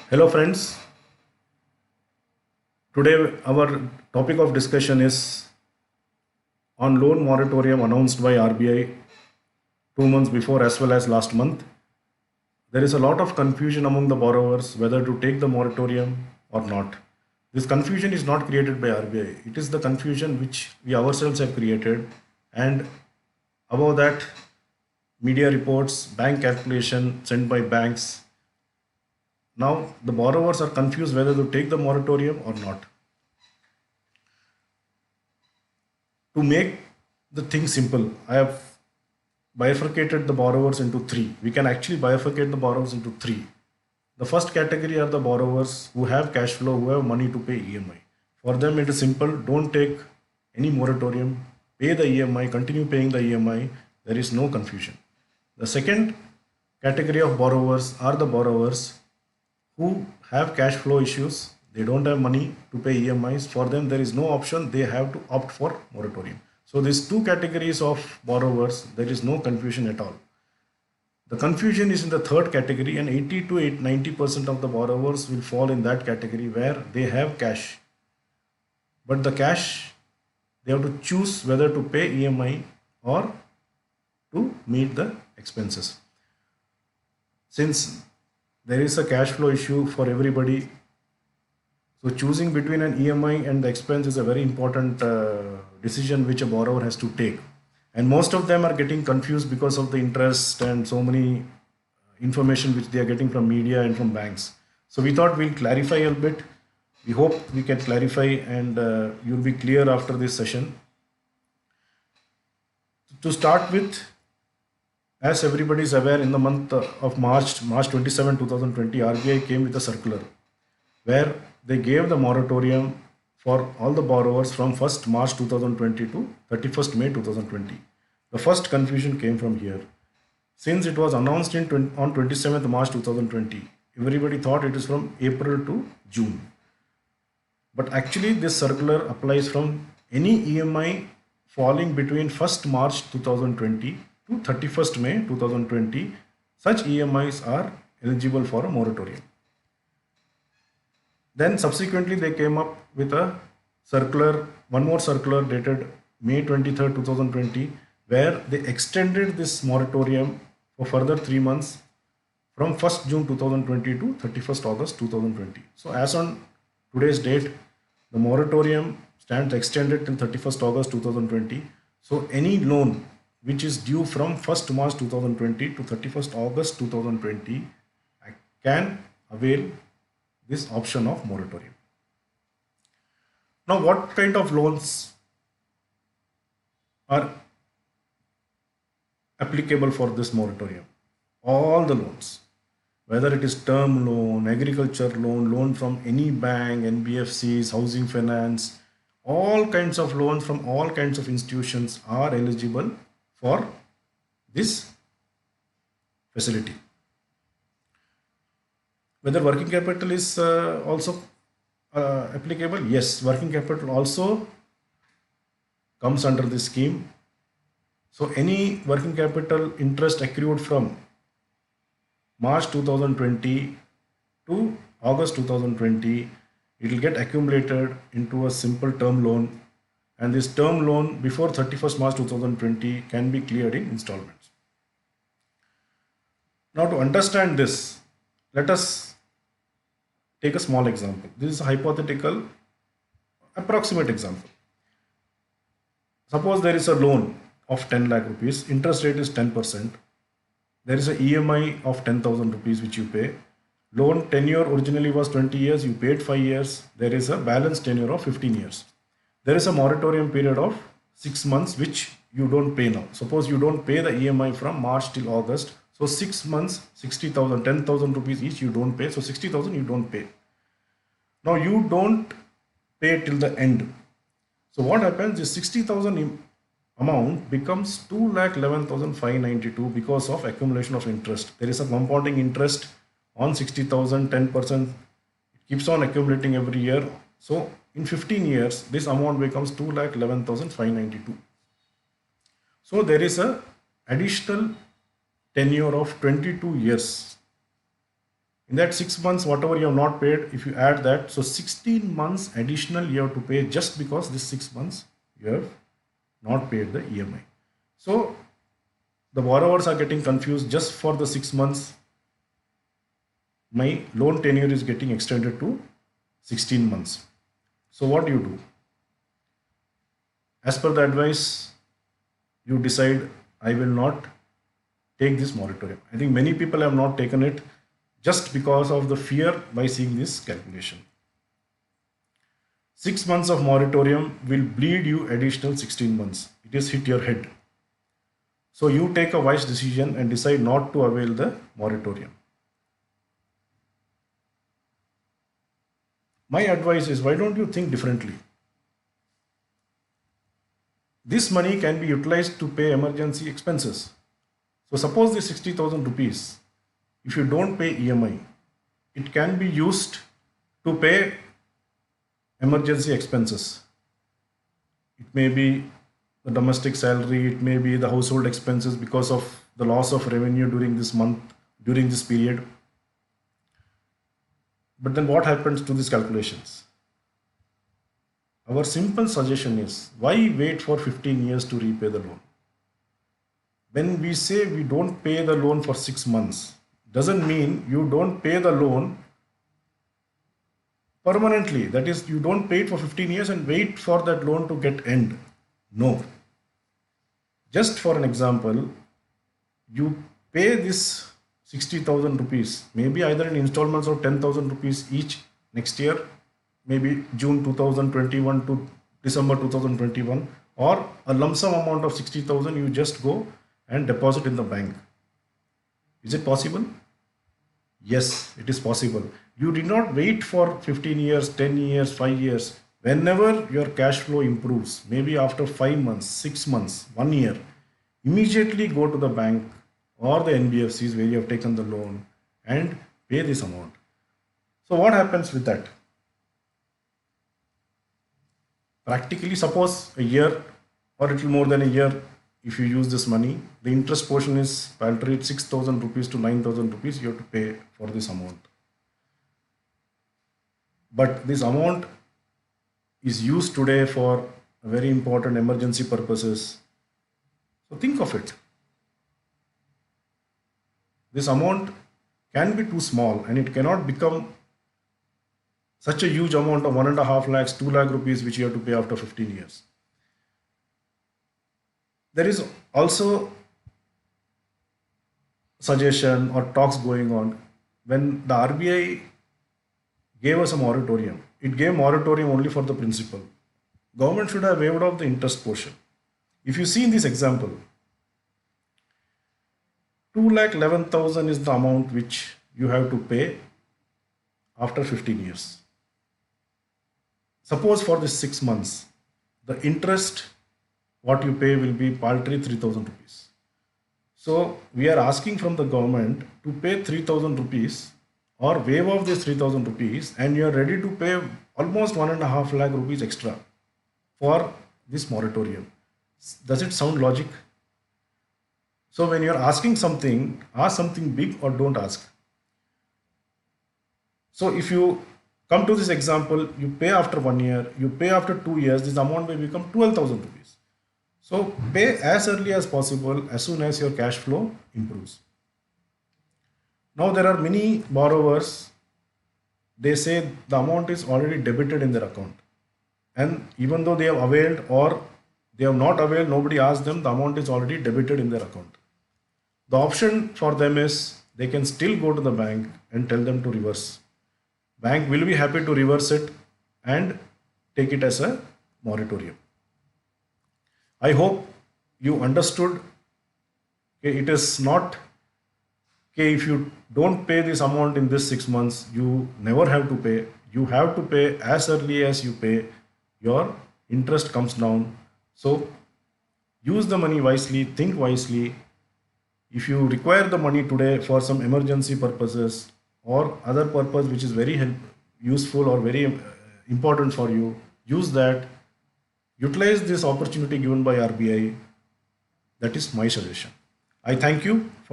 Hello, friends. Today, our topic of discussion is on loan moratorium announced by RBI 2 months before as well as last month. There is a lot of confusion among the borrowers whether to take the moratorium or not. This confusion is not created by RBI, it is the confusion which we ourselves have created, and above that, media reports, bank calculation sent by banks. Now, the borrowers are confused whether to take the moratorium or not. To make the thing simple, I have bifurcated the borrowers into three. We can actually bifurcate the borrowers into three. The first category are the borrowers who have cash flow, who have money to pay EMI. For them, it is simple, don't take any moratorium, pay the EMI, continue paying the EMI, there is no confusion. The second category of borrowers are the borrowers who have cash flow issues, they don't have money to pay EMIs. For them, there is no option, they have to opt for moratorium. So, these two categories of borrowers, there is no confusion at all. The confusion is in the third category, and 80 to 90% of the borrowers will fall in that category where they have cash. But the cash, they have to choose whether to pay EMI or to meet the expenses. Since there is a cash flow issue for everybody, so choosing between an EMI and the expense is a very important decision which a borrower has to take. And most of them are getting confused because of the interest and so many information which they are getting from media and from banks. So we thought we'll clarify a bit. We hope we can clarify, and you'll be clear after this session. To start with, as everybody is aware, in the month of March 27, 2020, RBI came with a circular where they gave the moratorium for all the borrowers from 1st March 2020 to 31st May 2020. The first confusion came from here. Since it was announced on 27th March 2020, everybody thought it is from April to June. But actually, this circular applies from any EMI falling between 1st March 2020 to 31st May 2020. Such EMIs are eligible for a moratorium. Then subsequently they came up with a circular, one more circular dated May 23rd, 2020, where they extended this moratorium for further 3 months from 1st June 2020 to 31st August 2020. So as on today's date, the moratorium stands extended till 31st August 2020. So any loan which is due from 1st March 2020 to 31st August 2020 can avail this option of moratorium. Now, what kind of loans are applicable for this moratorium? All the loans, whether it is term loan, agriculture loan, loan from any bank, NBFCs, housing finance, all kinds of loans from all kinds of institutions are eligible for this facility. Whether working capital is also applicable? Yes, working capital also comes under this scheme. So any working capital interest accrued from March 2020 to August 2020, it will get accumulated into a simple term loan, and this term loan before 31st March 2020 can be cleared in installments. Now, to understand this, let us take a small example. This is a hypothetical, approximate example. Suppose there is a loan of 10 lakh rupees, interest rate is 10%. There is a EMI of 10,000 rupees which you pay. Loan tenure originally was 20 years, you paid 5 years. There is a balance tenure of 15 years. There is a moratorium period of 6 months which you don't pay now. Suppose you don't pay the EMI from March till August. So 6 months, 60,000, 10,000 rupees each you don't pay. So 60,000 you don't pay. Now you don't pay till the end. So what happens is 60,000 amount becomes 2,11,592 because of accumulation of interest. There is a compounding interest on 60,000, 10%. It keeps on accumulating every year. So in 15 years, this amount becomes 2,11,592. So there is a additional tenure of 22 years In that 6 months, whatever you have not paid, if you add that, so 16 months additional you have to pay just because this 6 months you have not paid the EMI. So the borrowers are getting confused. Just for the 6 months, my loan tenure is getting extended to 16 months. So what do you do? As per the advice, you decide, I will not take this moratorium. I think many people have not taken it just because of the fear by seeing this calculation. 6 months of moratorium will bleed you additional 16 months. It is hit your head. So you take a wise decision and decide not to avail the moratorium. My advice is, why don't you think differently? This money can be utilized to pay emergency expenses. So suppose the 60,000 rupees, if you don't pay EMI, it can be used to pay emergency expenses. It may be the domestic salary, it may be the household expenses because of the loss of revenue during this month, during this period. But then what happens to these calculations? Our simple suggestion is, why wait for 15 years to repay the loan? When we say we don't pay the loan for 6 months, doesn't mean you don't pay the loan permanently. That is, you don't pay it for 15 years and wait for that loan to get end. No. Just for an example, you pay this 60,000 rupees, maybe either in installments or 10,000 rupees each next year, maybe June 2021 to December 2021, or a lump sum amount of 60,000 you just go and deposit in the bank. Is it possible? Yes, it is possible. You did not wait for 15 years, 10 years, 5 years. Whenever your cash flow improves, maybe after 5 months, 6 months, 1 year, immediately go to the bank or the NBFCs where you have taken the loan and pay this amount. So what happens with that? Practically, suppose a year or a little more than a year, if you use this money, the interest portion is paltry, 6,000 rupees to 9,000 rupees you have to pay for this amount. But this amount is used today for very important emergency purposes. So think of it. This amount can be too small and it cannot become such a huge amount of 1.5 lakhs, 2 lakh rupees which you have to pay after 15 years. There is also suggestion or talks going on. When the RBI gave us a moratorium, it gave moratorium only for the principal. Government should have waived off the interest portion. If you see in this example, 2,11,000 is the amount which you have to pay after 15 years. Suppose for this 6 months, the interest what you pay will be paltry 3,000 rupees. So we are asking from the government to pay 3,000 rupees or waive off this 3,000 rupees, and you are ready to pay almost 1.5 lakh rupees extra for this moratorium. Does it sound logic? So when you are asking something, ask something big or don't ask. So if you come to this example, you pay after 1 year, you pay after 2 years, this amount may become 12,000 rupees. So pay as early as possible, as soon as your cash flow improves. Now there are many borrowers, they say the amount is already debited in their account. And even though they have availed or they have not availed, nobody asked them, the amount is already debited in their account. The option for them is they can still go to the bank and tell them to reverse. Bank will be happy to reverse it and take it as a moratorium. I hope you understood. Okay, it is not okay, if you don't pay this amount in this 6 months, you never have to pay. You have to pay as early as you pay. Your interest comes down. So use the money wisely, think wisely. If you require the money today for some emergency purposes or other purpose which is very useful or very important for you, use that. Utilize this opportunity given by RBI. That is my suggestion. I thank you.